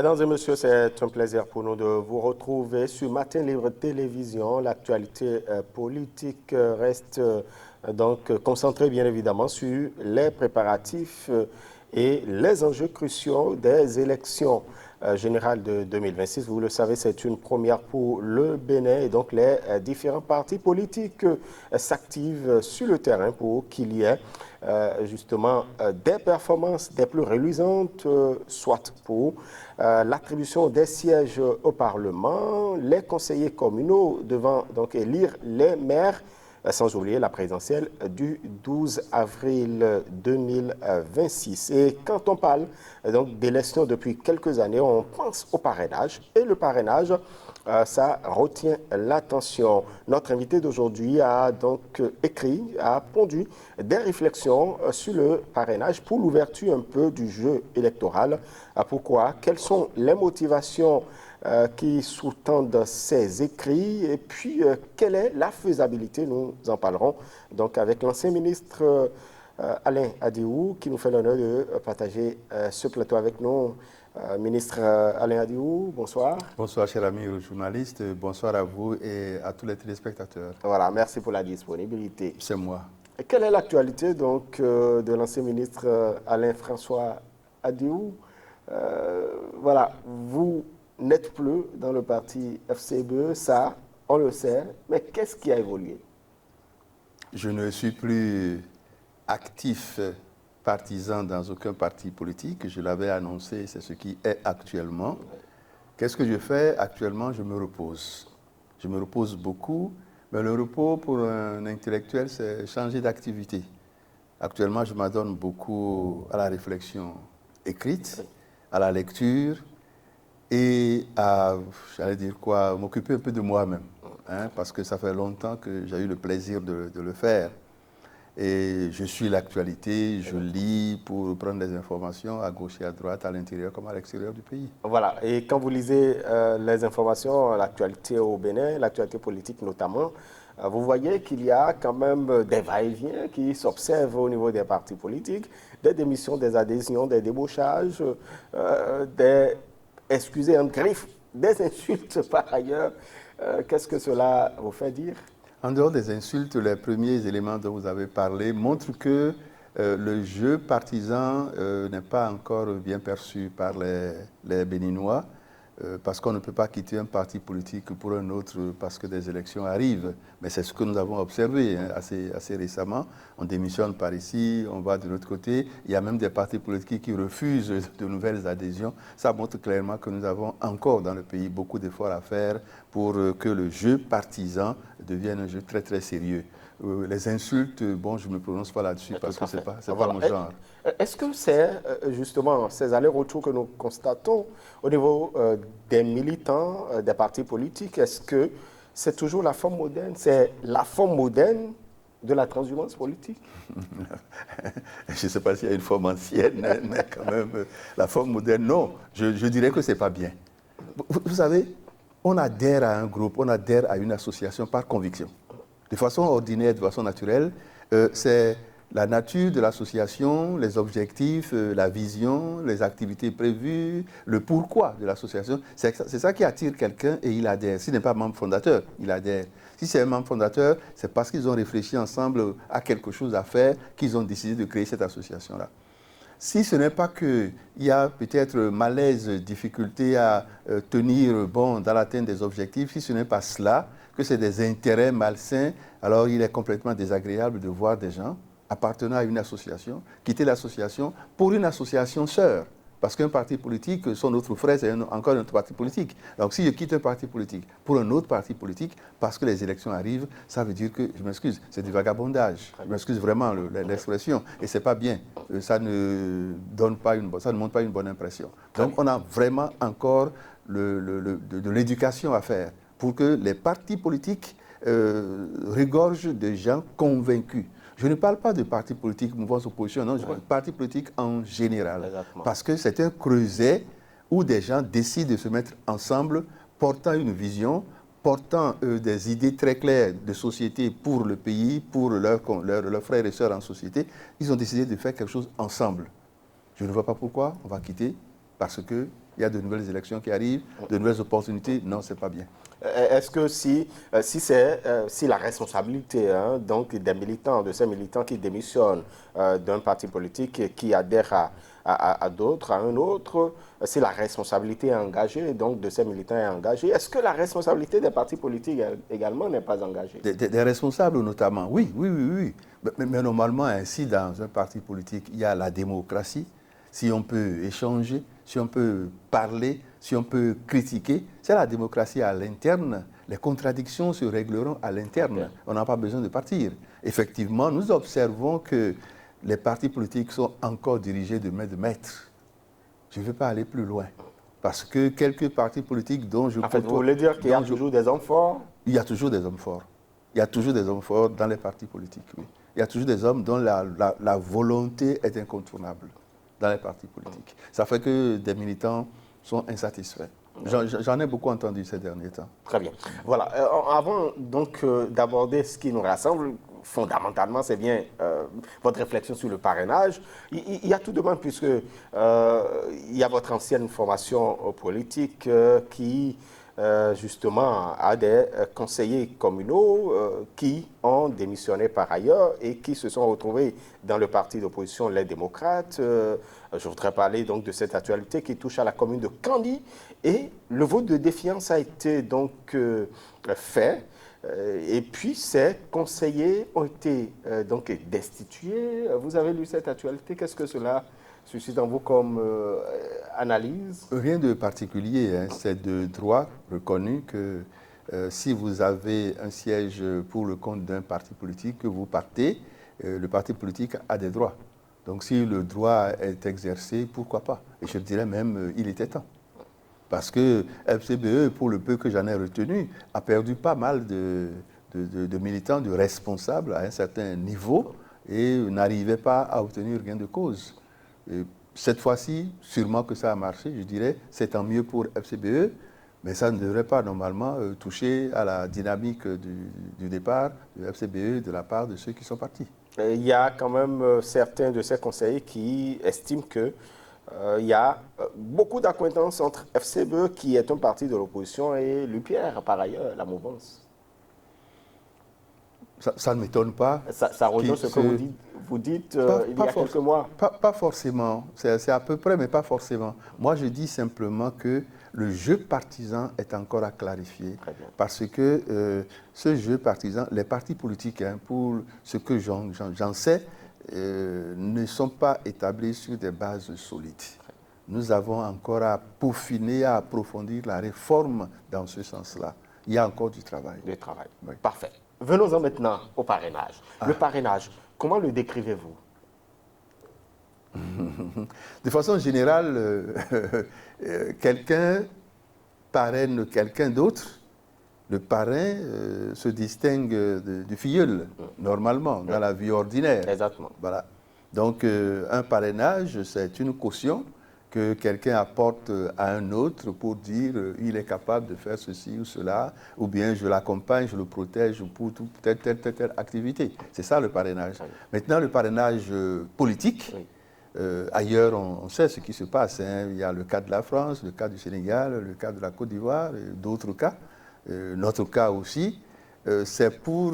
Mesdames et messieurs, c'est un plaisir pour nous de vous retrouver sur Matin Libre Télévision. L'actualité politique reste donc concentrée bien évidemment sur les préparatifs et les enjeux cruciaux des élections générales de 2026. Vous le savez, c'est une première pour le Bénin et donc les différents partis politiques s'activent sur le terrain pour qu'il y ait justement des performances des plus reluisantes, soit pour l'attribution des sièges au Parlement, les conseillers communaux devant donc élire les maires, sans oublier la présidentielle du 12 avril 2026. Et quand on parle donc d'élections depuis quelques années, on pense au parrainage. Et le parrainage, ça retient l'attention. Notre invité d'aujourd'hui a donc écrit, a pondu des réflexions sur le parrainage pour l'ouverture un peu du jeu électoral. Pourquoi? Quelles sont les motivations qui sous-tendent ces écrits et puis quelle est la faisabilité? Nous en parlerons donc avec l'ancien ministre Alain Adiou qui nous fait l'honneur de partager ce plateau avec nous. Ministre Alain Adiou, bonsoir. Bonsoir, cher ami journaliste. Bonsoir à vous et à tous les téléspectateurs. Voilà, merci pour la disponibilité. C'est moi. Et quelle est l'actualité donc de l'ancien ministre Alain François Adiou? Voilà, vous n'êtes plus dans le parti FCBE, ça, on le sait, mais qu'est-ce qui a évolué? Je ne suis plus actif partisan dans aucun parti politique. Je l'avais annoncé, c'est ce qui est actuellement. Qu'est-ce que je fais actuellement? Je me repose. Je me repose beaucoup, mais le repos pour un intellectuel, c'est changer d'activité. Actuellement, je m'adonne beaucoup à la réflexion écrite, à la lecture et à, j'allais dire quoi, m'occuper un peu de moi-même, parce que ça fait longtemps que j'ai eu le plaisir de le faire. Et je suis l'actualité, je lis pour prendre des informations à gauche et à droite, à l'intérieur comme à l'extérieur du pays. Voilà, et quand vous lisez les informations, l'actualité au Bénin, l'actualité politique notamment, vous voyez qu'il y a quand même des va-et-vient qui s'observent au niveau des partis politiques, des démissions, des adhésions, des débauchages, des, excusez en griffe, des insultes par ailleurs. Qu'est-ce que cela vous fait dire? En dehors des insultes, les premiers éléments dont vous avez parlé montrent que le jeu partisan n'est pas encore bien perçu par les Béninois, parce qu'on ne peut pas quitter un parti politique pour un autre parce que des élections arrivent. Mais c'est ce que nous avons observé assez récemment. On démissionne par ici, on va de l'autre côté. Il y a même des partis politiques qui refusent de nouvelles adhésions. Ça montre clairement que nous avons encore dans le pays beaucoup d'efforts à faire pour que le jeu partisan devienne un jeu très très sérieux. Les insultes, bon, je ne me prononce pas là-dessus parce que ce n'est pas mon genre. Est-ce que c'est justement ces allers-retours que nous constatons au niveau des militants des partis politiques? Est-ce que c'est toujours la forme moderne? C'est la forme moderne de la transhumance politique? Je ne sais pas s'il y a une forme ancienne, mais quand même, la forme moderne, non. Je dirais que ce n'est pas bien. Vous savez, on adhère à un groupe, on adhère à une association par conviction. De façon ordinaire, de façon naturelle, c'est la nature de l'association, les objectifs, la vision, les activités prévues, le pourquoi de l'association. C'est ça qui attire quelqu'un et il adhère. S'il n'est pas membre fondateur, il adhère. Si c'est un membre fondateur, c'est parce qu'ils ont réfléchi ensemble à quelque chose à faire qu'ils ont décidé de créer cette association-là. Si ce n'est pas qu'il y a peut-être malaise, difficulté à tenir bon dans l'atteinte des objectifs, si ce n'est pas cela, que c'est des intérêts malsains, alors il est complètement désagréable de voir des gens appartenant à une association, quitter l'association pour une association sœur. Parce qu'un parti politique, son autre frère, c'est encore un autre parti politique. Donc si je quitte un parti politique pour un autre parti politique, parce que les élections arrivent, ça veut dire que, je m'excuse, c'est du vagabondage. Je m'excuse vraiment l'expression. Et ce n'est pas bien. Ça ne montre pas une bonne impression. Donc on a vraiment encore de l'éducation à faire pour que les partis politiques regorgent de gens convaincus. Je ne parle pas de partis politiques, mouvance opposition, non, je parle de partis politiques en général. Exactement. Parce que c'est un creuset où des gens décident de se mettre ensemble, portant une vision, portant des idées très claires de société pour le pays, pour leurs frères et sœurs en société. Ils ont décidé de faire quelque chose ensemble. Je ne vois pas pourquoi on va quitter, parce qu'il il y a de nouvelles élections qui arrivent, de nouvelles opportunités. Non, ce n'est pas bien. Est-ce que si la responsabilité donc des militants, de ces militants qui démissionnent d'un parti politique et qui adhèrent à d'autres, à un autre, si la responsabilité est engagée, donc de ces militants est engagée, est-ce que la responsabilité des partis politiques également n'est pas engagée? Des responsables notamment, oui, oui, oui, oui. Mais normalement, ainsi, dans un parti politique, il y a la démocratie. Si on peut échanger, si on peut parler, si on peut critiquer, c'est la démocratie à l'interne. Les contradictions se régleront à l'interne. On n'a pas besoin de partir. Effectivement, nous observons que les partis politiques sont encore dirigés de main de maître. Je ne veux pas aller plus loin. Parce que quelques partis politiques dont je... En fait, vous voulez dire qu'il y a toujours des hommes forts? Il y a toujours des hommes forts. Il y a toujours des hommes forts dans les partis politiques, oui. Il y a toujours des hommes dont la volonté est incontournable dans les partis politiques. Ça fait que des militants sont insatisfaits. J'en ai beaucoup entendu ces derniers temps. Très bien. Voilà. Avant donc d'aborder ce qui nous rassemble, fondamentalement, c'est bien votre réflexion sur le parrainage. Il y a tout de même, puisque il y a votre ancienne formation politique qui justement a des conseillers communaux qui ont démissionné par ailleurs et qui se sont retrouvés dans le parti d'opposition Les Démocrates. Je voudrais parler donc de cette actualité qui touche à la commune de Candy. Et le vote de défiance a été donc fait. Et puis ces conseillers ont été donc destitués. Vous avez lu cette actualité. Qu'est-ce que cela suscite en vous comme analyse? Rien de particulier, hein. C'est de droit reconnu que si vous avez un siège pour le compte d'un parti politique, que vous partez, le parti politique a des droits. Donc si le droit est exercé, pourquoi pas? Et je dirais même, il était temps. Parce que FCBE, pour le peu que j'en ai retenu, a perdu pas mal de militants, de responsables à un certain niveau et n'arrivait pas à obtenir gain de cause. Et cette fois-ci, sûrement que ça a marché, je dirais, c'est tant mieux pour FCBE, mais ça ne devrait pas normalement toucher à la dynamique du départ de FCBE de la part de ceux qui sont partis. Il y a quand même certains de ces conseillers qui estiment que il y a beaucoup d'accointances entre FCBE, qui est un parti de l'opposition, et l'UPR, par ailleurs, la mouvance. Ça ne m'étonne pas. Ça rejoint ce que vous dites il y a quelques mois. Pas forcément. C'est à peu près, mais pas forcément. Moi, je dis simplement que le jeu partisan est encore à clarifier. Parce que ce jeu partisan, les partis politiques, hein, pour ce que j'en sais, ne sont pas établis sur des bases solides. Nous avons encore à peaufiner, à approfondir la réforme dans ce sens-là. Il y a encore du travail. Du travail. Oui. Parfait. Venons-en maintenant au parrainage. Le parrainage, comment le décrivez-vous? De façon générale, quelqu'un parraine quelqu'un d'autre. Le parrain se distingue du filleul, normalement, dans la vie ordinaire. Exactement. Voilà. Donc, un parrainage, c'est une caution que quelqu'un apporte à un autre pour dire il est capable de faire ceci ou cela, ou bien je l'accompagne, je le protège pour telle activité. C'est ça le parrainage. Oui. Maintenant, le parrainage politique, oui. Ailleurs, on sait ce qui se passe. Hein. Il y a le cas de la France, le cas du Sénégal, le cas de la Côte d'Ivoire, et d'autres cas. Notre cas aussi, c'est pour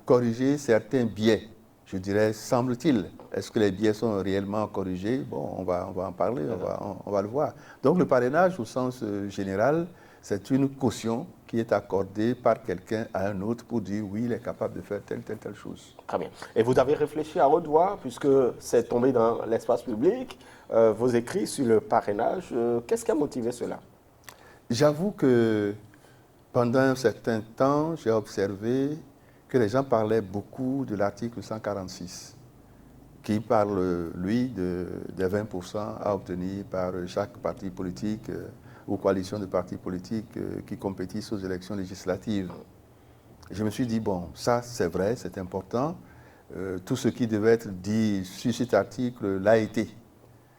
corriger certains biais, je dirais, semble-t-il. Est-ce que les biais sont réellement corrigés? Bon, on va en parler, on va le voir. Donc le parrainage, au sens général, c'est une caution qui est accordée par quelqu'un à un autre pour dire oui, il est capable de faire telle chose. Très bien. Et vous avez réfléchi à haute voix, puisque c'est tombé dans l'espace public, vos écrits sur le parrainage. Qu'est-ce qui a motivé cela? J'avoue que pendant un certain temps, j'ai observé que les gens parlaient beaucoup de l'article 146, qui parle, lui, des 20% à obtenir par chaque parti politique ou coalition de partis politiques qui compétissent aux élections législatives. Je me suis dit, bon, ça c'est vrai, c'est important. Tout ce qui devait être dit sur cet article l'a été.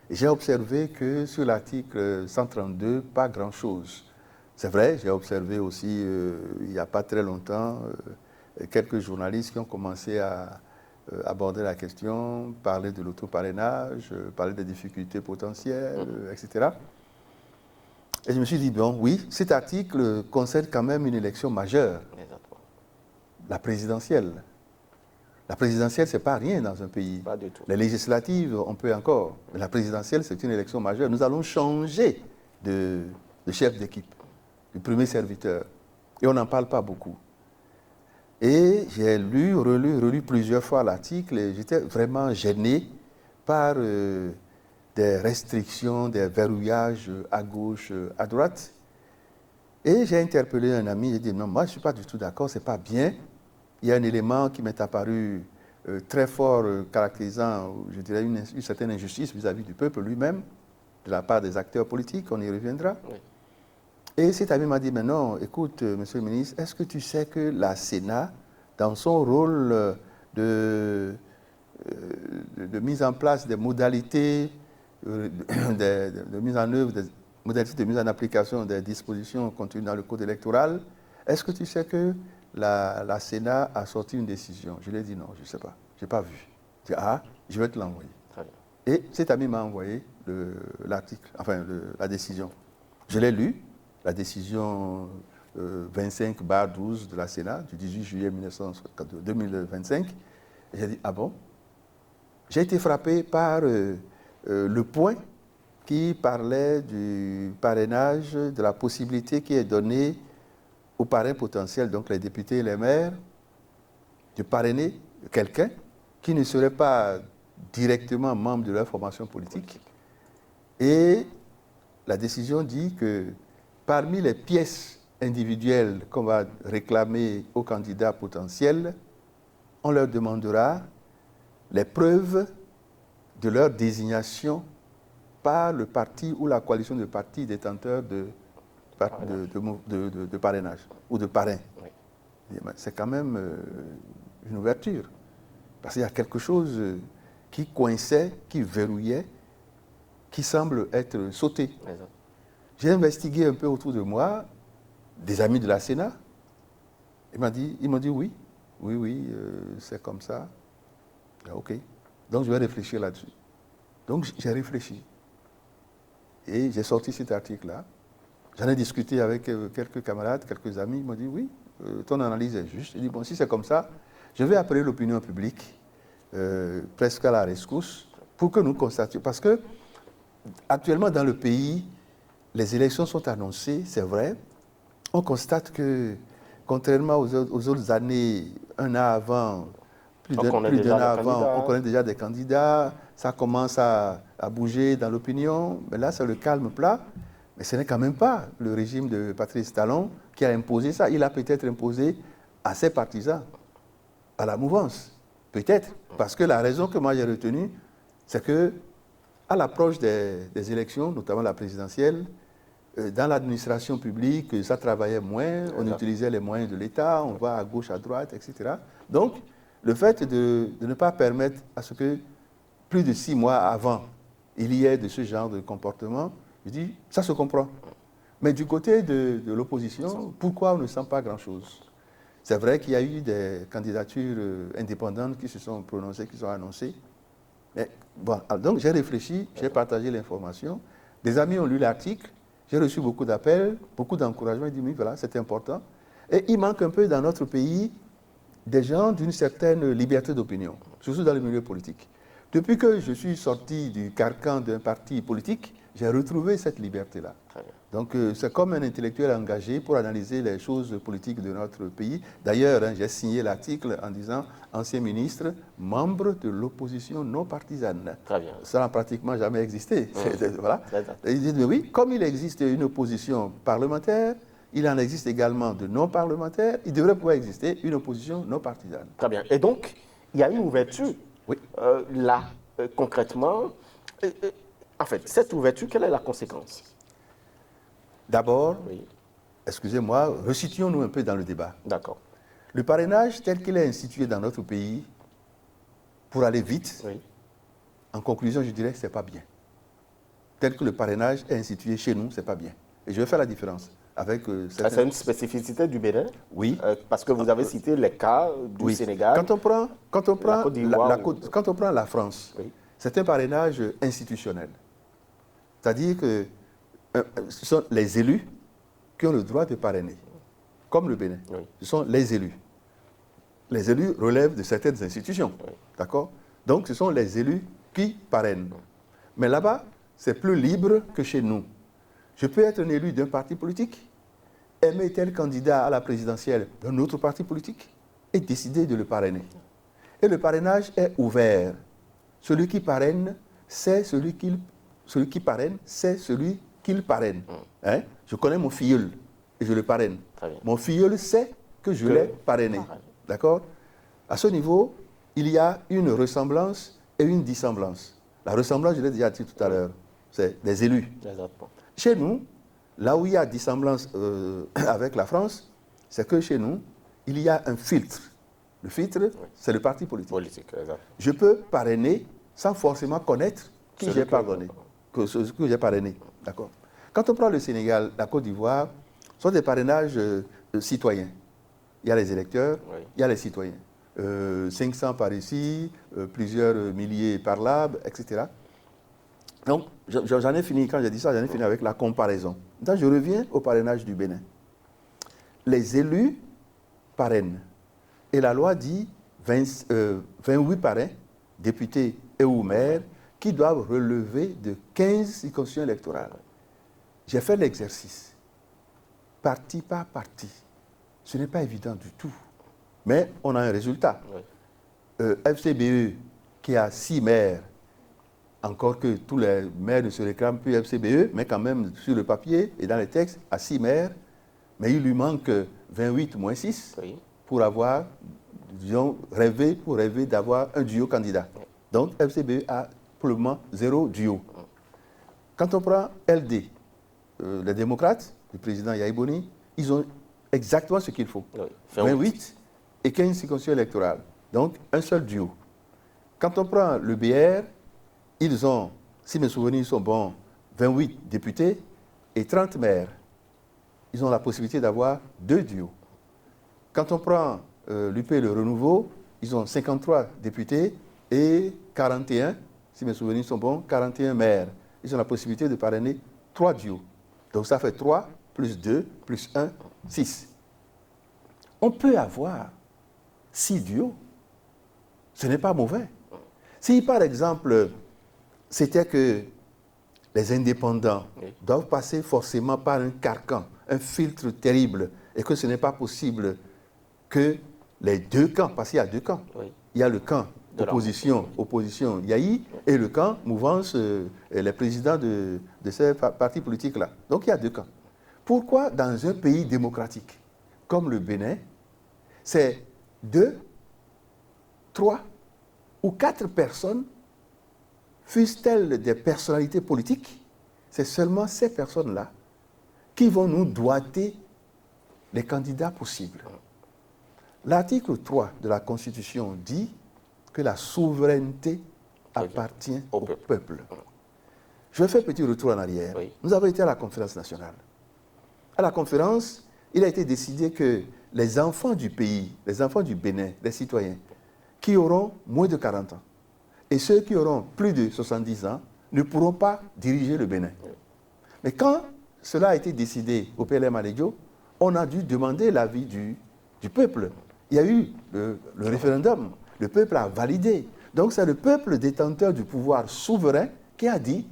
J'ai observé que sur l'article 132, pas grand-chose. C'est vrai, j'ai observé aussi, il n'y a pas très longtemps, quelques journalistes qui ont commencé à aborder la question, parler de l'autoparrainage, parler des difficultés potentielles, etc. Et je me suis dit, bon, oui, cet article concerne quand même une élection majeure, Exactement. la présidentielle. La présidentielle, ce n'est pas rien dans un pays. Pas du tout. Les législatives, on peut encore. Mais la présidentielle, c'est une élection majeure. Nous allons changer de chef d'équipe, de premier serviteur. Et on n'en parle pas beaucoup. Et j'ai lu, relu plusieurs fois l'article et j'étais vraiment gêné par des restrictions, des verrouillages à gauche, à droite. Et j'ai interpellé un ami, j'ai dit non, moi je ne suis pas du tout d'accord, ce n'est pas bien. Il y a un élément qui m'est apparu très fort, caractérisant, je dirais, une certaine injustice vis-à-vis du peuple lui-même, de la part des acteurs politiques, on y reviendra. Oui. Et cet ami m'a dit, mais non, écoute, monsieur le ministre, est-ce que tu sais que la Sénat, dans son rôle de mise en place des modalités, de mise en œuvre, des modalités de mise en application des dispositions contenues dans le Code électoral, est-ce que tu sais que la Sénat a sorti une décision? Je lui ai dit non, je ne sais pas, je n'ai pas vu. Je dis, ah, je vais te l'envoyer. Et cet ami m'a envoyé l'article, enfin la décision. Je l'ai lu, la décision 25/12 de la Sénat du 18 juillet 2025. Et j'ai dit, ah bon? J'ai été frappé par le point qui parlait du parrainage, de la possibilité qui est donnée aux parrains potentiels, donc les députés et les maires, de parrainer quelqu'un qui ne serait pas directement membre de leur formation politique. Et la décision dit que parmi les pièces individuelles qu'on va réclamer aux candidats potentiels, on leur demandera les preuves de leur désignation par le parti ou la coalition de partis détenteurs de parrainage ou de parrain. Oui. C'est quand même une ouverture. Parce qu'il y a quelque chose qui coinçait, qui verrouillait, qui semble être sauté. J'ai investigué un peu autour de moi, des amis de la Sénat. Ils m'ont dit oui, c'est comme ça. OK. Donc je vais réfléchir là-dessus. Donc j'ai réfléchi. Et j'ai sorti cet article-là. J'en ai discuté avec quelques camarades, quelques amis. Ils m'ont dit oui, ton analyse est juste. J'ai dit bon, si c'est comme ça, je vais appeler l'opinion publique, presque à la rescousse, pour que nous constations. Parce que actuellement dans le pays, les élections sont annoncées, c'est vrai. On constate que, contrairement aux autres années, un an avant, plus d'un an avant, on connaît déjà des candidats, ça commence à bouger dans l'opinion, mais là c'est le calme plat. Mais ce n'est quand même pas le régime de Patrice Talon qui a imposé ça. Il a peut-être imposé à ses partisans, à la mouvance, peut-être. Parce que la raison que moi j'ai retenue, c'est que à l'approche des élections, notamment la présidentielle, dans l'administration publique, ça travaillait moins, on utilisait les moyens de l'État, on va à gauche, à droite, etc. Donc, le fait de ne pas permettre à ce que plus de 6 mois avant, il y ait de ce genre de comportement, je dis, ça se comprend. Mais du côté de l'opposition, pourquoi on ne sent pas grand-chose? C'est vrai qu'il y a eu des candidatures indépendantes qui se sont prononcées, qui sont annoncées. Mais, bon, donc j'ai réfléchi, j'ai partagé l'information. Des amis ont lu l'article, j'ai reçu beaucoup d'appels, beaucoup d'encouragements. Ils disent, oui, voilà, c'est important. Et il manque un peu dans notre pays des gens d'une certaine liberté d'opinion, surtout dans le milieu politique. Depuis que je suis sorti du carcan d'un parti politique, j'ai retrouvé cette liberté-là. Donc c'est comme un intellectuel engagé pour analyser les choses politiques de notre pays. D'ailleurs, j'ai signé l'article en disant « ancien ministre, membre de l'opposition non partisane ». Ça n'a pratiquement jamais existé. Voilà. Et il dit « mais oui, comme il existe une opposition parlementaire, il en existe également de non parlementaires, il devrait pouvoir exister une opposition non partisane ». Très bien. Et donc, il y a une ouverture. Oui. Là, concrètement, en fait, cette ouverture, quelle est la conséquence? D'abord, excusez-moi, resituons-nous un peu dans le débat. D'accord. Le parrainage tel qu'il est institué dans notre pays, pour aller vite, en conclusion, je dirais que ce n'est pas bien. Tel que le parrainage est institué chez nous, ce n'est pas bien. Et je vais faire la différence. C'est une spécificité du Bénin? Oui. Parce que vous avez cité les cas du Sénégal. Quand on prend la France, c'est un parrainage institutionnel. C'est-à-dire que ce sont les élus qui ont le droit de parrainer, comme le Bénin. Oui. Ce sont les élus. Les élus relèvent de certaines institutions, Oui. d'accord? Donc, ce sont les élus qui parrainent. Mais là-bas, c'est plus libre que chez nous. Je peux être un élu d'un parti politique, aimer tel candidat à la présidentielle d'un autre parti politique et décider de le parrainer. Et le parrainage est ouvert. Celui qui parraine, c'est celui qui parraine, c'est celui qu'il parraine. Hein? Je connais mon filleul et je le parraine. Mon filleul sait que je l'ai parrainé. D'accord? À ce niveau, il y a une ressemblance et une dissemblance. La ressemblance, je l'ai déjà dit tout à l'heure, c'est les élus. Exactement. Chez nous, là où il y a dissemblance avec la France, c'est que chez nous, il y a un filtre. Le filtre, c'est le parti politique. Je peux parrainer sans forcément connaître qui j'ai pardonné, que j'ai parrainé. D'accord. Quand on prend le Sénégal, la Côte d'Ivoire, ce sont des parrainages citoyens. Il y a les électeurs, il y a les citoyens. 500 par ici, plusieurs milliers par là, etc. Donc, j'en ai fini, quand j'ai dit ça, j'en ai fini avec la comparaison. Donc, je reviens au parrainage du Bénin. Les élus parrainent. Et la loi dit 28 parrains, députés et ou maires, qui doivent relever de 15 circonscriptions électorales. J'ai fait l'exercice, parti par parti. Ce n'est pas évident du tout. Mais on a un résultat. FCBE, qui a 6 maires, encore que tous les maires ne se réclament plus FCBE, mais quand même sur le papier et dans les textes, à 6 maires, mais il lui manque 28 moins 6 pour avoir, disons, rêvé d'avoir un duo candidat. Donc FCBE a pour le moment 0 duo. Quand on prend LD, les démocrates, le président Yaïboni, ils ont exactement ce qu'il faut. 28 et 15 circonscriptions électorales. Donc un seul duo. Quand on prend le BR, ils ont, si mes souvenirs sont bons, 28 députés et 30 maires. Ils ont la possibilité d'avoir 2 duos. Quand on prend l'UP Le Renouveau, ils ont 53 députés et 41, si mes souvenirs sont bons, 41 maires. Ils ont la possibilité de parrainer 3 duos. Donc ça fait 3 plus 2 plus 1, 6. On peut avoir 6 duos. Ce n'est pas mauvais. Si par exemple, c'était que les indépendants doivent passer forcément par un carcan, un filtre terrible, et que ce n'est pas possible que les deux camps, parce qu'il y a 2 camps, il y a le camp opposition Yahi, et le camp mouvance, les présidents de ces partis politiques-là. Donc il y a 2 camps. Pourquoi dans un pays démocratique comme le Bénin, c'est 2, 3 ou 4 personnes, fussent-elles des personnalités politiques, c'est seulement ces personnes-là qui vont nous doiter les candidats possibles. L'article 3 de la Constitution dit que la souveraineté appartient au peuple. Je vais faire un petit retour en arrière. Nous avons été à la conférence nationale. À la conférence, il a été décidé que les enfants du pays, les enfants du Bénin, les citoyens, qui auront moins de 40 ans, et ceux qui auront plus de 70 ans, ne pourront pas diriger le Bénin. Mais quand cela a été décidé au PLM Alédio, on a dû demander l'avis du peuple. Il y a eu le référendum, le peuple a validé. Donc c'est le peuple détenteur du pouvoir souverain qui a dit,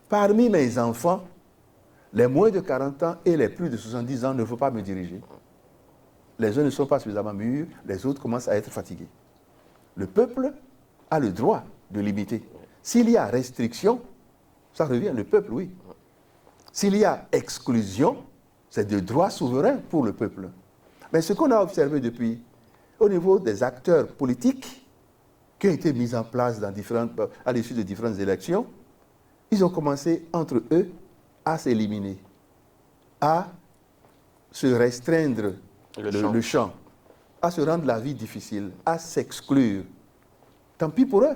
parmi mes enfants, les moins de 40 ans et les plus de 70 ans ne faut pas me diriger. Les uns ne sont pas suffisamment mûrs, les autres commencent à être fatigués. Le peuple a le droit de limiter. S'il y a restriction, ça revient, le peuple, oui. S'il y a exclusion, c'est de droit souverain pour le peuple. Mais ce qu'on a observé depuis, au niveau des acteurs politiques qui ont été mis en place à l'issue de différentes élections, ils ont commencé entre eux à s'éliminer, à se restreindre le champ, à se rendre la vie difficile, à s'exclure. Tant pis pour eux.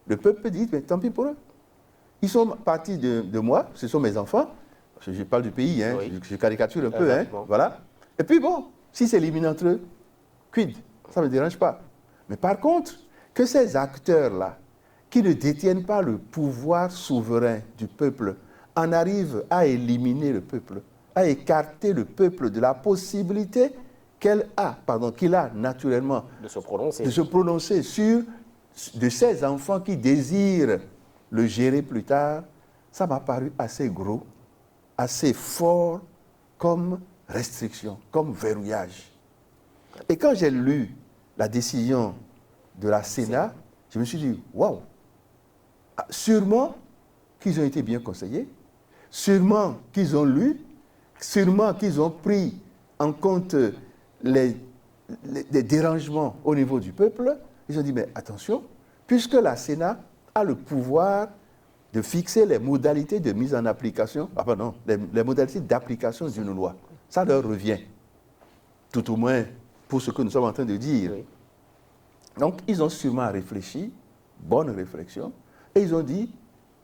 Le peuple dit, mais tant pis pour eux. Ils sont partis de moi, ce sont mes enfants. Je parle du pays, hein, je caricature un peu. Hein, voilà. Et puis bon, s'ils s'éliminent entre eux, quid, ça ne me dérange pas. Mais par contre, que ces acteurs-là, qui ne détiennent pas le pouvoir souverain du peuple, en arrive à éliminer le peuple, à écarter le peuple de la possibilité qu'il a naturellement De se prononcer. de se prononcer sur de ces enfants qui désirent le gérer plus tard, ça m'a paru assez gros, assez fort comme restriction, comme verrouillage. Et quand j'ai lu la décision de la Sénat, je me suis dit, waouh, sûrement qu'ils ont été bien conseillés, sûrement qu'ils ont lu, sûrement qu'ils ont pris en compte les dérangements au niveau du peuple. Ils ont dit, mais attention, puisque la Sénat a le pouvoir de fixer les modalités de mise en application, les modalités d'application d'une loi, ça leur revient, tout au moins pour ce que nous sommes en train de dire. Oui. Donc, ils ont sûrement réfléchi, bonne réflexion, et ils ont dit,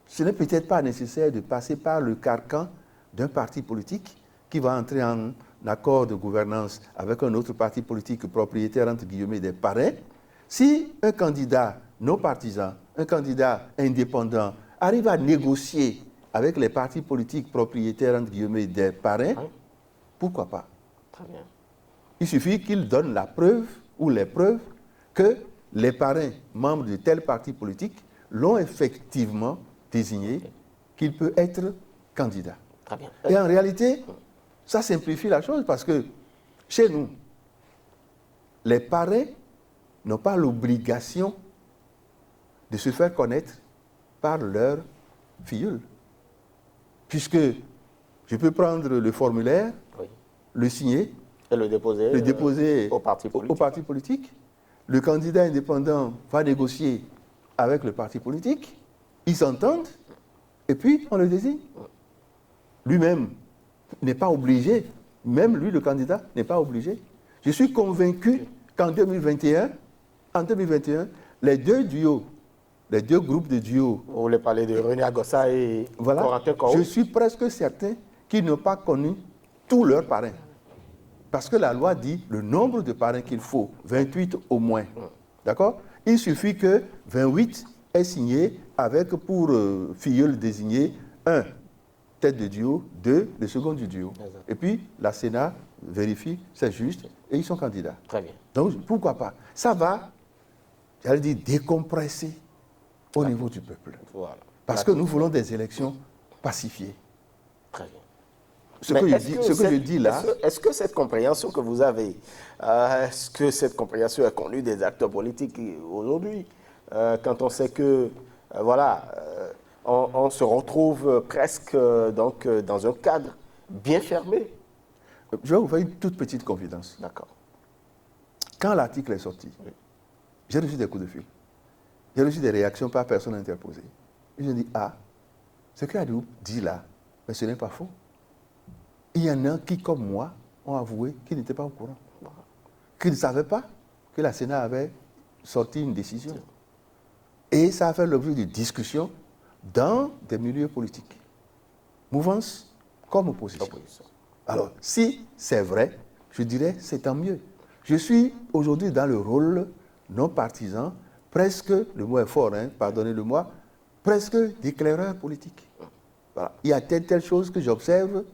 ce n'est peut-être pas nécessaire de passer par le carcan d'un parti politique qui va entrer en accord de gouvernance avec un autre parti politique propriétaire, entre guillemets, des parrains. Si un candidat non partisan, un candidat indépendant arrive à négocier avec les partis politiques propriétaires, entre guillemets, des parrains, pourquoi pas? Très bien. Il suffit qu'il donne la preuve ou les preuves que les parrains, membres de tel parti politique, l'ont effectivement désigné, qu'il peut être candidat. Très bien. Et en réalité, ça simplifie la chose parce que chez nous, les parrains n'ont pas l'obligation de se faire connaître par leur filleul. Puisque je peux prendre le formulaire, Oui. le signer, Et le déposer au parti politique. Le candidat indépendant va négocier avec le parti politique, ils s'entendent, et puis on le désigne. Lui-même n'est pas obligé, même lui, le candidat, n'est pas obligé. Je suis convaincu qu'en 2021, les deux groupes de duos. Vous voulez parler de René Agossa et Corentin Cahou? Je suis presque certain qu'ils n'ont pas connu tous leurs parrains. Parce que la loi dit le nombre de parrains qu'il faut, 28 au moins. D'accord? Il suffit que 28 aient signé avec pour filleul désigné 1, tête de duo, 2, le second du duo. Exact. Et puis la Sénat vérifie, c'est juste, et ils sont candidats. Très bien. Donc pourquoi pas? Ça va, j'allais dire, décompresser au niveau du peuple. Voilà. Parce que nous voulons des élections pacifiées. Très bien. Ce que je dis là... Est-ce que cette compréhension que vous avez, est-ce que cette compréhension est connue des acteurs politiques aujourd'hui, quand on sait que, on se retrouve presque dans un cadre bien fermé? Je vais vous faire une toute petite confidence. D'accord. Quand l'article est sorti, j'ai reçu des coups de fil. J'ai reçu des réactions par personne interposée. Et je dis, ce que Adou dit là, mais ce n'est pas faux. Il y en a qui, comme moi, ont avoué qu'ils n'étaient pas au courant. Qu'ils ne savaient pas que la Sénat avait sorti une décision. Et ça a fait l'objet de discussions dans des milieux politiques. Mouvance comme opposition. Alors, si c'est vrai, je dirais c'est tant mieux. Je suis aujourd'hui dans le rôle non partisan, presque, le mot est fort, pardonnez-le-moi, presque d'éclaireur politique. Voilà. Il y a telle chose que j'observe.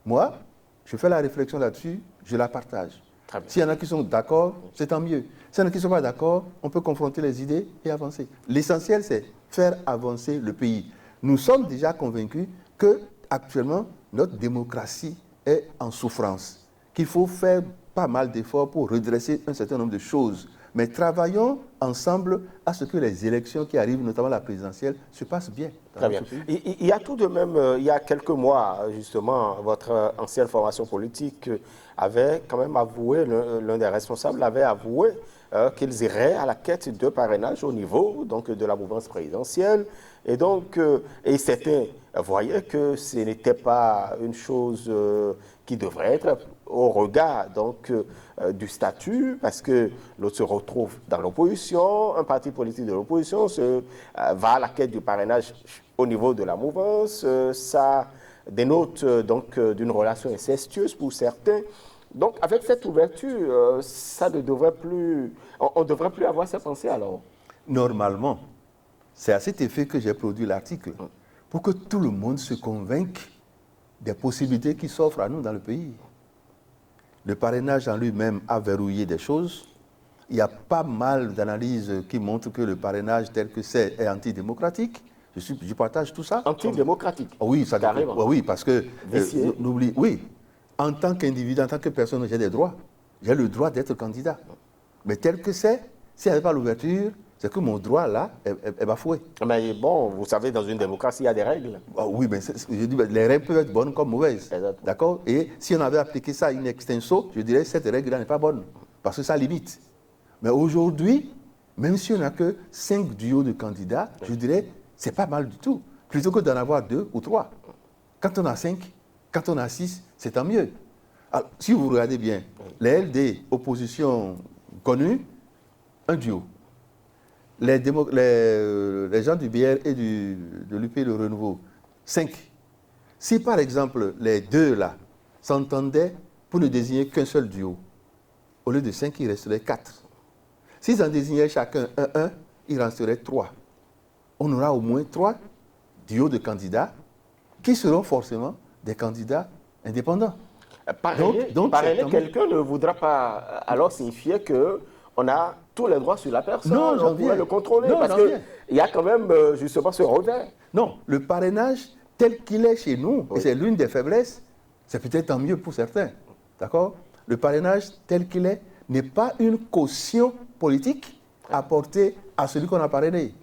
Moi, je fais la réflexion là-dessus, je la partage. S'il y en a qui sont d'accord, c'est tant mieux. S'il y en a qui ne sont pas d'accord, on peut confronter les idées et avancer. L'essentiel, c'est faire avancer le pays. Nous sommes déjà convaincus que actuellement notre démocratie est en souffrance, qu'il faut faire pas mal d'efforts pour redresser un certain nombre de choses. Mais travaillons ensemble à ce que les élections qui arrivent, notamment la présidentielle, se passent bien. Très bien. Il y a tout de même, il y a quelques mois, justement, votre ancienne formation politique avait quand même avoué, l'un des responsables avait avoué qu'ils iraient à la quête de parrainage au niveau de la mouvance présidentielle. Et donc, et certains voyaient que ce n'était pas une chose qui devrait être au regard du statut, parce que l'autre se retrouve dans l'opposition, un parti politique de l'opposition va à la quête du parrainage au niveau de la mouvance, ça dénote d'une relation incestueuse pour certains. Donc avec cette ouverture, ça ne devrait plus, on ne devrait plus avoir ces pensées alors. Normalement, c'est à cet effet que j'ai produit l'article, pour que tout le monde se convainque des possibilités qui s'offrent à nous dans le pays. Le parrainage en lui-même a verrouillé des choses. Il y a pas mal d'analyses qui montrent que le parrainage tel que c'est est antidémocratique. Je partage tout ça. Antidémocratique. Oui, ça carrément. Oui, parce que n'oublie, oui, en tant qu'individu, en tant que personne, j'ai des droits. J'ai le droit d'être candidat. Mais tel que c'est, s'il n'y avait pas l'ouverture, c'est que mon droit là est bafoué. Mais bon, vous savez, dans une démocratie, il y a des règles. Oui, mais je dis, les règles peuvent être bonnes comme mauvaises. D'accord? Et si on avait appliqué ça in extenso, je dirais que cette règle-là n'est pas bonne. Parce que ça limite. Mais aujourd'hui, même si on n'a que 5 duos de candidats, je dirais c'est pas mal du tout. Plutôt que d'en avoir 2 ou 3. Quand on a 5, quand on a 6, c'est tant mieux. Alors, si vous regardez bien, les LD, opposition connue, un duo. Les gens du BR et de l'UP Le Renouveau, 5. Si par exemple les deux là s'entendaient pour ne désigner qu'un seul duo, au lieu de 5, il resterait 4. S'ils en désignaient chacun 1, il resterait 3. On aura au moins 3 duos de candidats qui seront forcément des candidats indépendants. Parrainer quelqu'un ne voudra pas alors signifier qu'on a tous les droits sur la personne, non, on pourrait le contrôler, non, parce qu'il y a quand même justement ce revers. Non, le parrainage tel qu'il est chez nous, et c'est l'une des faiblesses, c'est peut-être tant mieux pour certains, d'accord? Le parrainage tel qu'il est n'est pas une caution politique apportée à celui qu'on a parrainé.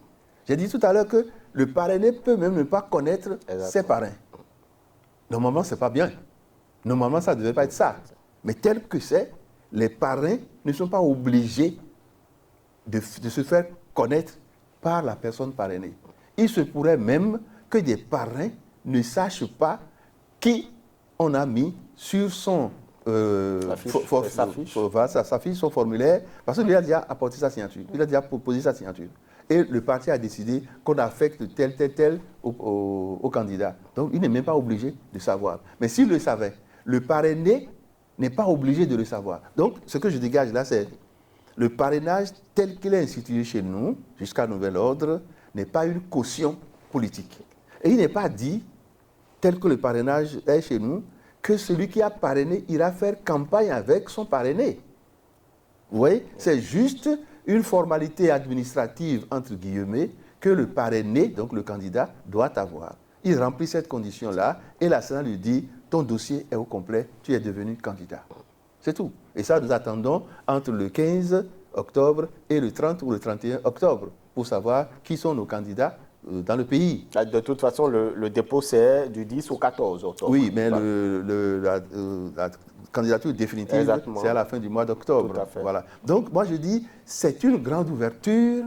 J'ai dit tout à l'heure que le parrainé peut même ne pas connaître ses parrains. Normalement, ce n'est pas bien. Normalement, ça ne devait pas être ça. Mais tel que c'est, les parrains ne sont pas obligés de se faire connaître par la personne parrainée. Il se pourrait même que des parrains ne sachent pas qui on a mis sur son sa fiche, son formulaire, parce qu'il a déjà apporté sa signature, il a déjà proposé sa signature. Et le parti a décidé qu'on affecte tel au candidat. Donc il n'est même pas obligé de savoir. Mais s'il le savait, le parrainé n'est pas obligé de le savoir. Donc ce que je dégage là, c'est le parrainage tel qu'il est institué chez nous, jusqu'à nouvel ordre, n'est pas une caution politique. Et il n'est pas dit, tel que le parrainage est chez nous, que celui qui a parrainé ira faire campagne avec son parrainé. Vous voyez, c'est juste une formalité administrative, entre guillemets, que le parrainé, donc le candidat, doit avoir. Il remplit cette condition-là et la Sénat lui dit, ton dossier est au complet, tu es devenu candidat. C'est tout. Et ça, nous attendons entre le 15 octobre et le 30 ou le 31 octobre pour savoir qui sont nos candidats dans le pays. De toute façon, le dépôt, c'est du 10 au 14 octobre. Oui, mais la candidature définitive, c'est à la fin du mois d'octobre. Voilà. Donc, moi, je dis, c'est une grande ouverture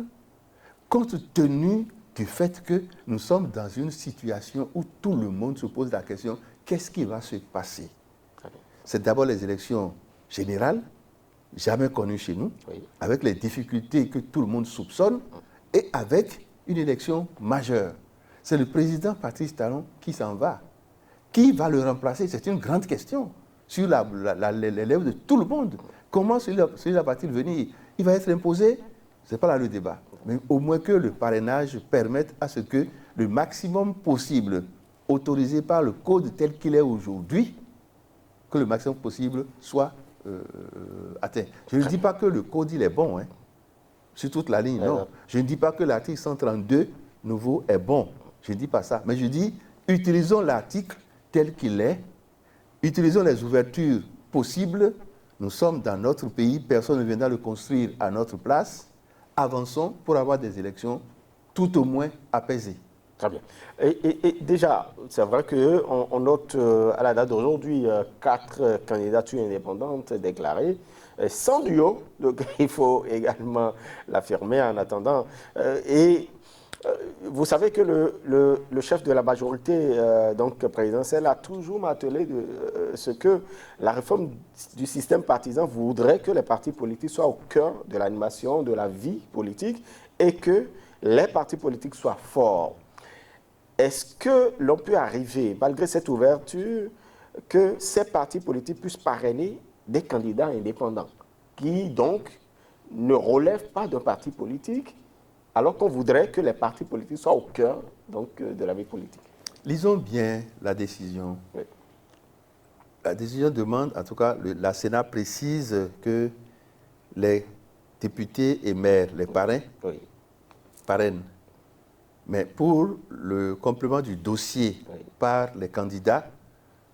compte tenu du fait que nous sommes dans une situation où tout le monde se pose la question, qu'est-ce qui va se passer? C'est d'abord les élections générales, jamais connues chez nous, avec les difficultés que tout le monde soupçonne, et avec une élection majeure. C'est le président Patrice Talon qui s'en va. Qui va le remplacer? C'est une grande question sur les lèvres de tout le monde. Comment celui-là va-t-il venir? Il va être imposé? Ce n'est pas là le débat. Mais au moins que le parrainage permette à ce que le maximum possible, autorisé par le code tel qu'il est aujourd'hui, que le maximum possible soit atteint. Je ne dis pas que le code il est bon, hein, sur toute la ligne, non. Je ne dis pas que l'article 132 nouveau est bon. Je ne dis pas ça. Mais je dis, utilisons l'article tel qu'il est, utilisons les ouvertures possibles. Nous sommes dans notre pays, personne ne viendra le construire à notre place. Avançons pour avoir des élections tout au moins apaisées. Très bien. Et déjà, c'est vrai qu'on note à la date d'aujourd'hui 4 candidatures indépendantes déclarées, sans duo, donc il faut également l'affirmer en attendant. Vous savez que le chef de la majorité donc présidentielle a toujours martelé ce que la réforme du système partisan voudrait que les partis politiques soient au cœur de l'animation de la vie politique et que les partis politiques soient forts. Est-ce que l'on peut arriver, malgré cette ouverture, que ces partis politiques puissent parrainer des candidats indépendants qui, donc, ne relèvent pas d'un parti politique alors qu'on voudrait que les partis politiques soient au cœur donc, de la vie politique. Lisons bien la décision. Oui. La décision demande, en tout cas, la Sénat précise que les députés et maires, les parrains, Oui. parrainent. Mais pour le complément du dossier Oui. par les candidats,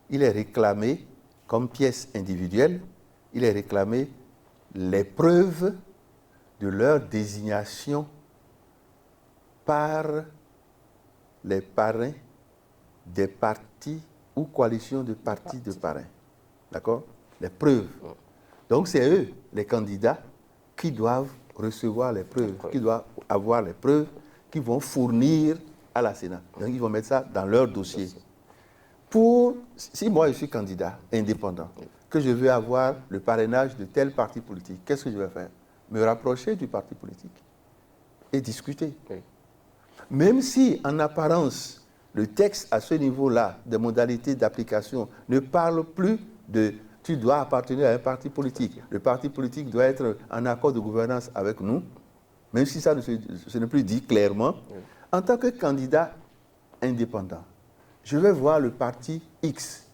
il est réclamé, comme pièce individuelle, il est réclamé les preuves de leur désignation par les parrains des partis ou coalitions de partis de parrains. D'accord? Les preuves. Donc c'est eux, les candidats, qui doivent recevoir les preuves, qui doivent avoir les preuves, qui vont fournir à la Sénat. Donc ils vont mettre ça dans leur dossier. Si moi je suis candidat indépendant, que je veux avoir le parrainage de tel parti politique, qu'est-ce que je vais faire? Me rapprocher du parti politique et discuter. Oui. Même si en apparence, le texte à ce niveau-là, des modalités d'application, ne parle plus de tu dois appartenir à un parti politique. Le parti politique doit être en accord de gouvernance avec nous, même si ça ce n'est plus dit clairement. Oui. En tant que candidat indépendant, je vais voir le parti X.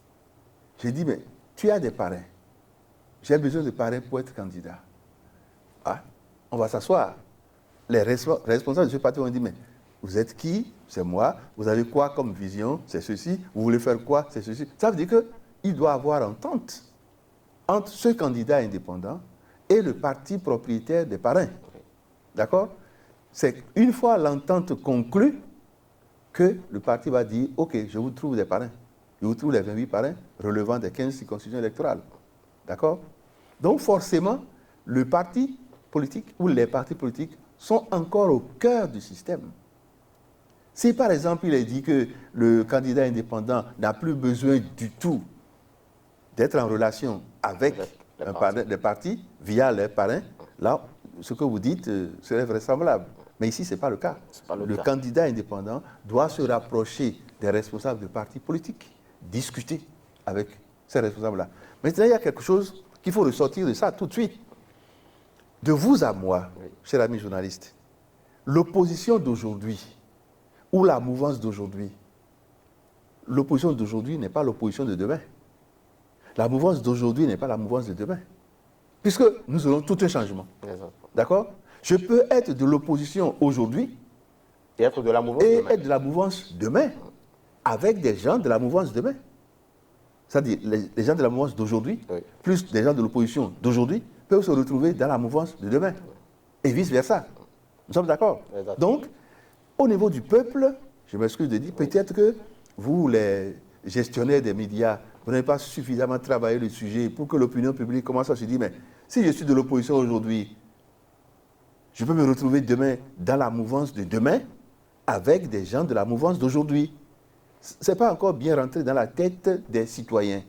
Je dis, mais tu as des parrains. J'ai besoin de parrains pour être candidat. Ah, on va s'asseoir. Les responsables de ce parti vont dire, mais vous êtes qui? C'est moi. Vous avez quoi comme vision? C'est ceci. Vous voulez faire quoi? C'est ceci. Ça veut dire qu'il doit y avoir entente entre ce candidat indépendant et le parti propriétaire des parrains. D'accord? C'est une fois l'entente conclue que le parti va dire, OK, je vous trouve des parrains. Je vous trouve les 28 parrains relevant des 15 circonscriptions électorales. D'accord? Donc forcément, le parti politique ou les partis politiques sont encore au cœur du système. Si par exemple il est dit que le candidat indépendant n'a plus besoin du tout d'être en relation avec les partis via les parrains, là, ce que vous dites serait vraisemblable. Mais ici, ce n'est pas le cas. Le candidat indépendant doit se rapprocher des responsables de partis politiques, discuter avec ces responsables-là. Maintenant, il y a quelque chose qu'il faut ressortir de ça tout de suite. De vous à moi, chers amis journalistes, l'opposition d'aujourd'hui, ou la mouvance d'aujourd'hui, l'opposition d'aujourd'hui n'est pas l'opposition de demain. La mouvance d'aujourd'hui n'est pas la mouvance de demain. Puisque nous aurons tout un changement. D'accord? Je peux être de l'opposition aujourd'hui et être de la mouvance demain. Être de la mouvance demain avec des gens de la mouvance demain. C'est-à-dire les gens de la mouvance d'aujourd'hui, plus des gens de l'opposition d'aujourd'hui, peuvent se retrouver dans la mouvance de demain. Et vice-versa. Nous sommes d'accord? Donc, au niveau du peuple, je m'excuse de dire, peut-être que vous, les gestionnaires des médias, vous n'avez pas suffisamment travaillé le sujet pour que l'opinion publique commence à se dire, mais si je suis de l'opposition aujourd'hui, je peux me retrouver demain dans la mouvance de demain avec des gens de la mouvance d'aujourd'hui. Ce n'est pas encore bien rentré dans la tête des citoyens.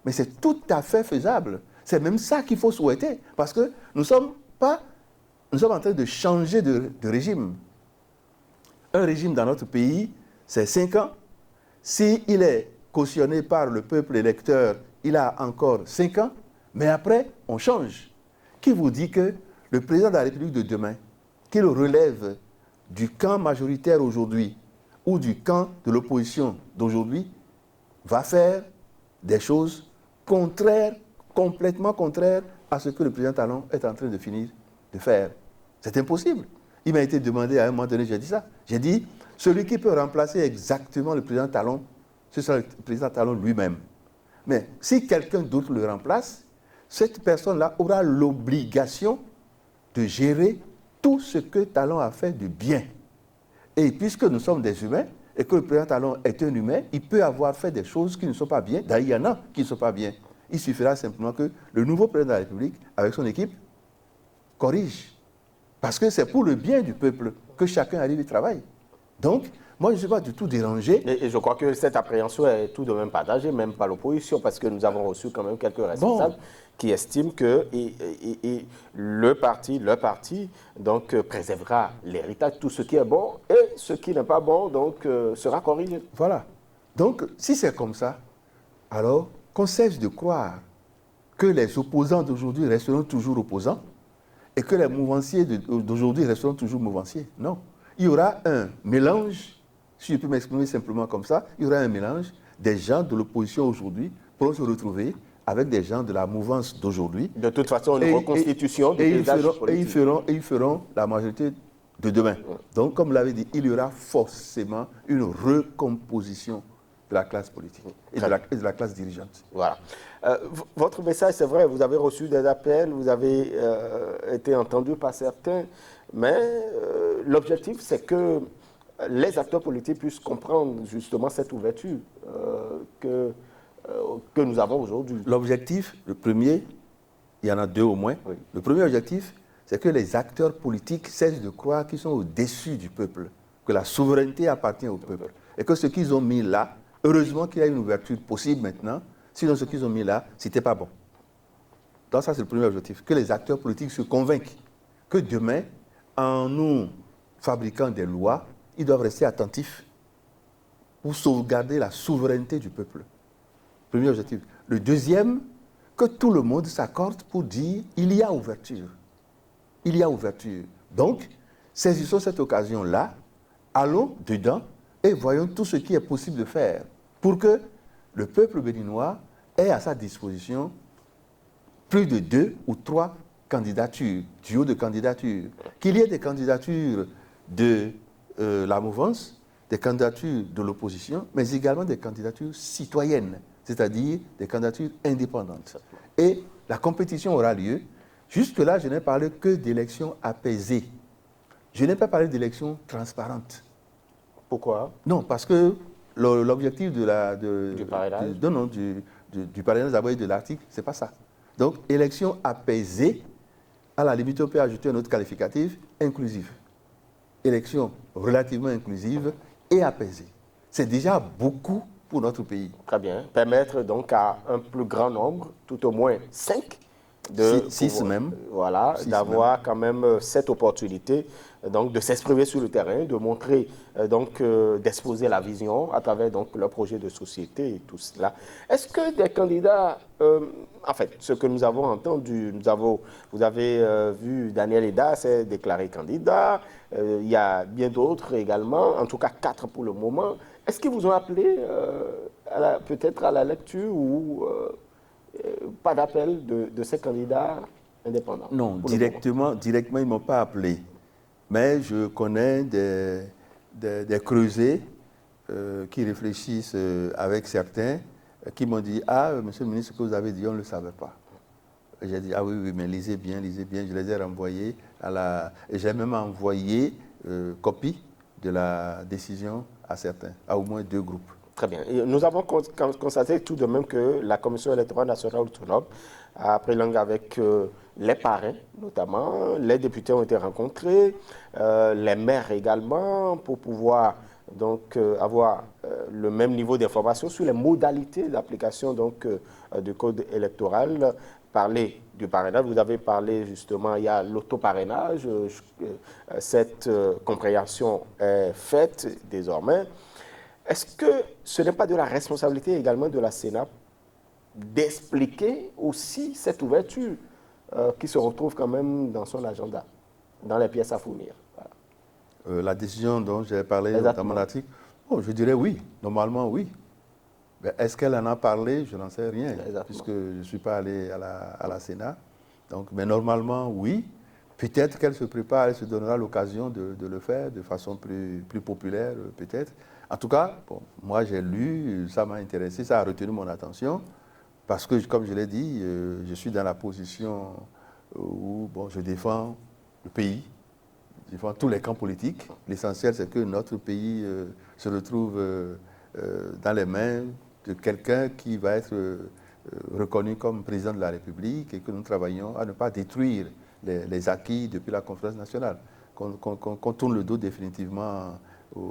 Mais c'est tout à fait faisable. C'est même ça qu'il faut souhaiter. Parce que nous sommes en train de changer de régime. Un régime dans notre pays, c'est 5 ans. S'il est cautionné par le peuple électeur, il a encore 5 ans. Mais après, on change. Qui vous dit que le président de la République de demain, qu'il relève du camp majoritaire aujourd'hui ou du camp de l'opposition d'aujourd'hui, va faire des choses contraires, complètement contraires à ce que le président Talon est en train de finir de faire. C'est impossible. Il m'a été demandé à un moment donné, j'ai dit ça. J'ai dit, celui qui peut remplacer exactement le président Talon, ce sera le président Talon lui-même. Mais si quelqu'un d'autre le remplace, cette personne-là aura l'obligation de gérer tout ce que Talon a fait de bien. Et puisque nous sommes des humains, et que le président Talon est un humain, il peut avoir fait des choses qui ne sont pas bien. D'ailleurs, il y en a qui ne sont pas bien. Il suffira simplement que le nouveau président de la République, avec son équipe, corrige. Parce que c'est pour le bien du peuple que chacun arrive et travaille. Donc, moi, je ne suis pas du tout dérangé. Et je crois que cette appréhension est tout de même partagée, même par l'opposition, parce que nous avons reçu quand même quelques responsables qui estiment que leur parti donc, préservera l'héritage, tout ce qui est bon, et ce qui n'est pas bon donc, sera corrigé. Voilà. Donc, si c'est comme ça, alors qu'on cesse de croire que les opposants d'aujourd'hui resteront toujours opposants, et que les mouvanciers d'aujourd'hui resteront toujours mouvanciers. Non. Il y aura un mélange, si je peux m'exprimer simplement comme ça, il y aura un mélange des gens de l'opposition aujourd'hui pourront se retrouver avec des gens de la mouvance d'aujourd'hui. De toute façon, une reconstitution du paysage politique. Et ils feront la majorité de demain. Donc, comme l'avait dit, il y aura forcément une recomposition de la classe politique et de la classe dirigeante. Voilà. Votre message, c'est vrai, vous avez reçu des appels, vous avez été entendu par certains, mais l'objectif, c'est que les acteurs politiques puissent comprendre justement cette ouverture que nous avons aujourd'hui. L'objectif, le premier, il y en a deux au moins. Oui. Le premier objectif, c'est que les acteurs politiques cessent de croire qu'ils sont au-dessus du peuple, que la souveraineté appartient au peuple. Et que ce qu'ils ont mis là, heureusement qu'il y a une ouverture possible maintenant, sinon ce qu'ils ont mis là, ce n'était pas bon. Donc ça, c'est le premier objectif, que les acteurs politiques se convainquent que demain, en nous fabriquant des lois, ils doivent rester attentifs pour sauvegarder la souveraineté du peuple. Premier objectif. Le deuxième, que tout le monde s'accorde pour dire il y a ouverture. Il y a ouverture. Donc, saisissons cette occasion-là, allons dedans et voyons tout ce qui est possible de faire pour que le peuple béninois ait à sa disposition plus de 2 ou 3 candidatures, duos de candidatures. Qu'il y ait des candidatures de la mouvance, des candidatures de l'opposition, mais également des candidatures citoyennes, c'est-à-dire des candidatures indépendantes. Et la compétition aura lieu. Jusque-là, je n'ai parlé que d'élections apaisées. Je n'ai pas parlé d'élections transparentes. Pourquoi? Non, parce que l'objectif du parrainage du parrainage d'abord et de l'article, ce n'est pas ça. Donc, élection apaisée, à la limite, on peut ajouter un autre qualificatif, inclusive. Élection relativement inclusive et apaisée. C'est déjà beaucoup pour notre pays. Très bien. Permettre donc à un plus grand nombre, tout au moins 5, six même. Voilà, d'avoir quand même cette opportunité donc de s'exprimer sur le terrain, de montrer d'exposer la vision à travers donc leur projet de société et tout cela. Est-ce que des candidats, en fait, ce que nous avons entendu, vous avez vu Daniel Eda s'est déclaré candidat, il y a bien d'autres également, en tout cas 4 pour le moment. Est-ce qu'ils vous ont appelé peut-être à la lecture ou pas d'appel de ces candidats indépendants? Non, directement, ils ne m'ont pas appelé. Mais je connais des creusets qui réfléchissent avec certains qui m'ont dit « Ah, monsieur le ministre, ce que vous avez dit, on ne le savait pas. » J'ai dit « Ah oui, mais lisez bien. » Je les ai renvoyés et j'ai même envoyé copie de la décision à certains, à au moins 2 groupes. Très bien. Et nous avons constaté tout de même que la Commission électorale nationale autonome a pris langue avec les parrains, notamment. Les députés ont été rencontrés, les maires également, pour pouvoir donc avoir le même niveau d'information sur les modalités d'application du code électoral. Parler du parrainage, vous avez parlé justement, il y a l'autoparrainage, cette compréhension est faite désormais. Est-ce que ce n'est pas de la responsabilité également de la Sénat d'expliquer aussi cette ouverture qui se retrouve quand même dans son agenda, dans les pièces à fournir? Voilà. La décision dont j'ai parlé dans mon article, je dirais oui, normalement oui. Mais est-ce qu'elle en a parlé? Je n'en sais rien, puisque je ne suis pas allé à la Sénat. Donc, mais normalement oui. Peut-être qu'elle se prépare, elle se donnera l'occasion de le faire de façon plus populaire, peut-être. En tout cas, moi j'ai lu, ça m'a intéressé, ça a retenu mon attention, parce que, comme je l'ai dit, je suis dans la position où je défends le pays, je défends tous les camps politiques. L'essentiel, c'est que notre pays se retrouve dans les mains de quelqu'un qui va être reconnu comme président de la République et que nous travaillons à ne pas détruire les acquis depuis la conférence nationale, qu'on tourne le dos définitivement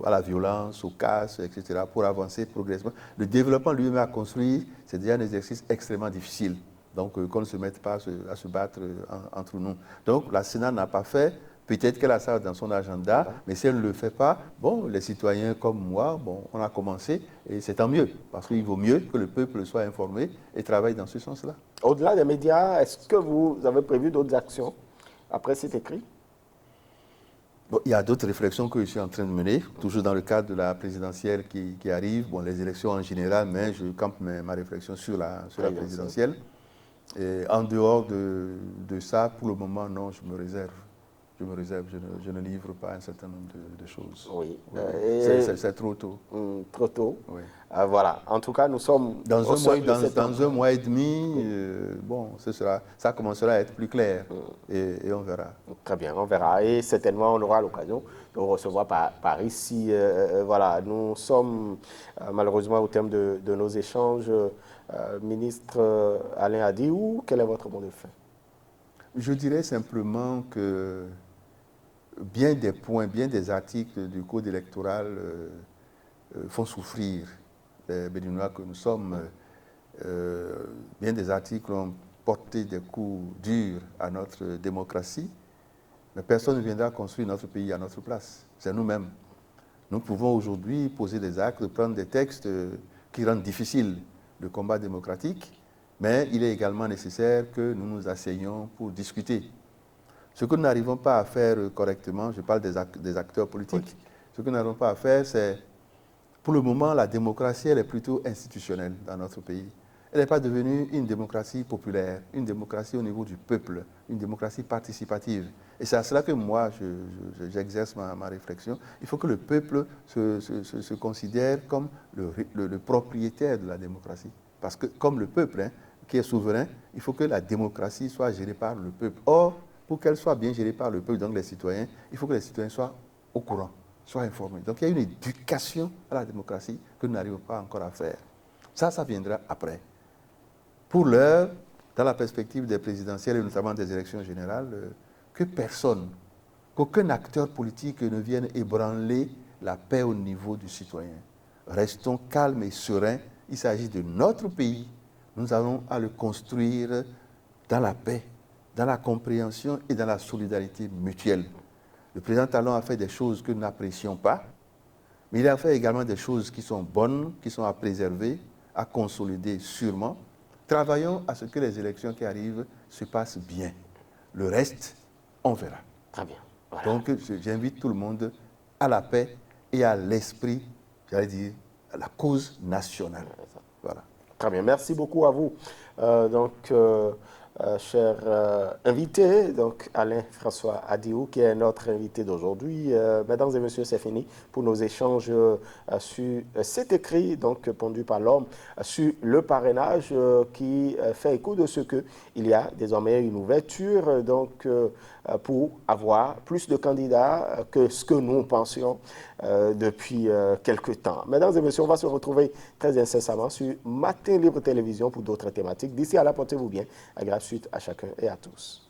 à la violence, au casse, etc., pour avancer progressivement. Le développement lui-même à construire, c'est déjà un exercice extrêmement difficile. Donc, qu'on ne se mette pas à se battre entre nous. Donc, la Sénat n'a pas fait. Peut-être qu'elle a ça dans son agenda, mais si elle ne le fait pas, les citoyens comme moi, on a commencé et c'est tant mieux, parce qu'il vaut mieux que le peuple soit informé et travaille dans ce sens-là. Au-delà des médias, est-ce que vous avez prévu d'autres actions après cet écrit? Bon, il y a d'autres réflexions que je suis en train de mener, toujours dans le cadre de la présidentielle qui arrive, bon, les élections en général, mais je campe ma réflexion sur la présidentielle. Et en dehors de ça, pour le moment, non, je me réserve. Je ne livre pas un certain nombre de choses. Oui. C'est trop tôt. Trop tôt. Oui. Voilà. En tout cas, nous sommes dans un mois et demi, bon, ça commencera à être plus clair et on verra. Très bien, on verra. Et certainement, on aura l'occasion de recevoir par ici. Voilà, nous sommes malheureusement au terme de nos échanges. Ministre Alain Adiou, quel est votre mot de fin? Je dirais simplement que bien des points, bien des articles du code électoral font souffrir les Béninois que nous sommes. Bien des articles ont porté des coups durs à notre démocratie, mais personne ne viendra construire notre pays à notre place. C'est nous-mêmes. Nous pouvons aujourd'hui poser des actes, prendre des textes qui rendent difficile le combat démocratique, mais il est également nécessaire que nous nous asseyions pour discuter. Ce que nous n'arrivons pas à faire correctement, je parle des acteurs politiques, ce que nous n'arrivons pas à faire, c'est, pour le moment, la démocratie, elle est plutôt institutionnelle dans notre pays. Elle n'est pas devenue une démocratie populaire, une démocratie au niveau du peuple, une démocratie participative. Et c'est à cela que moi, j'exerce ma réflexion. Il faut que le peuple se considère comme le propriétaire de la démocratie. Parce que comme le peuple qui est souverain, il faut que la démocratie soit gérée par le peuple. Or, pour qu'elle soit bien gérée par le peuple, donc les citoyens, il faut que les citoyens soient au courant, soient informés. Donc il y a une éducation à la démocratie que nous n'arrivons pas encore à faire. Ça viendra après. Pour l'heure, dans la perspective des présidentielles et notamment des élections générales, que personne, qu'aucun acteur politique ne vienne ébranler la paix au niveau du citoyen. Restons calmes et sereins. Il s'agit de notre pays. Nous allons à le construire dans la paix, dans la compréhension et dans la solidarité mutuelle. Le président Talon a fait des choses que nous n'apprécions pas, mais il a fait également des choses qui sont bonnes, qui sont à préserver, à consolider sûrement. Travaillons à ce que les élections qui arrivent se passent bien. Le reste, on verra. Très bien. Voilà. Donc, j'invite tout le monde à la paix et à l'esprit, j'allais dire, à la cause nationale. Voilà. Très bien. Merci beaucoup à vous. Cher invité, donc Alain-François Adiou, qui est notre invité d'aujourd'hui. Mesdames et messieurs, c'est fini pour nos échanges sur cet écrit, donc pondu par l'homme, sur le parrainage qui fait écho de ce qu'il y a désormais une ouverture donc, pour avoir plus de candidats que ce que nous pensions depuis quelque temps. Mesdames et messieurs, on va se retrouver très incessamment sur Matin Libre Télévision pour d'autres thématiques. D'ici à là, portez-vous bien. Agréable suite à chacun et à tous.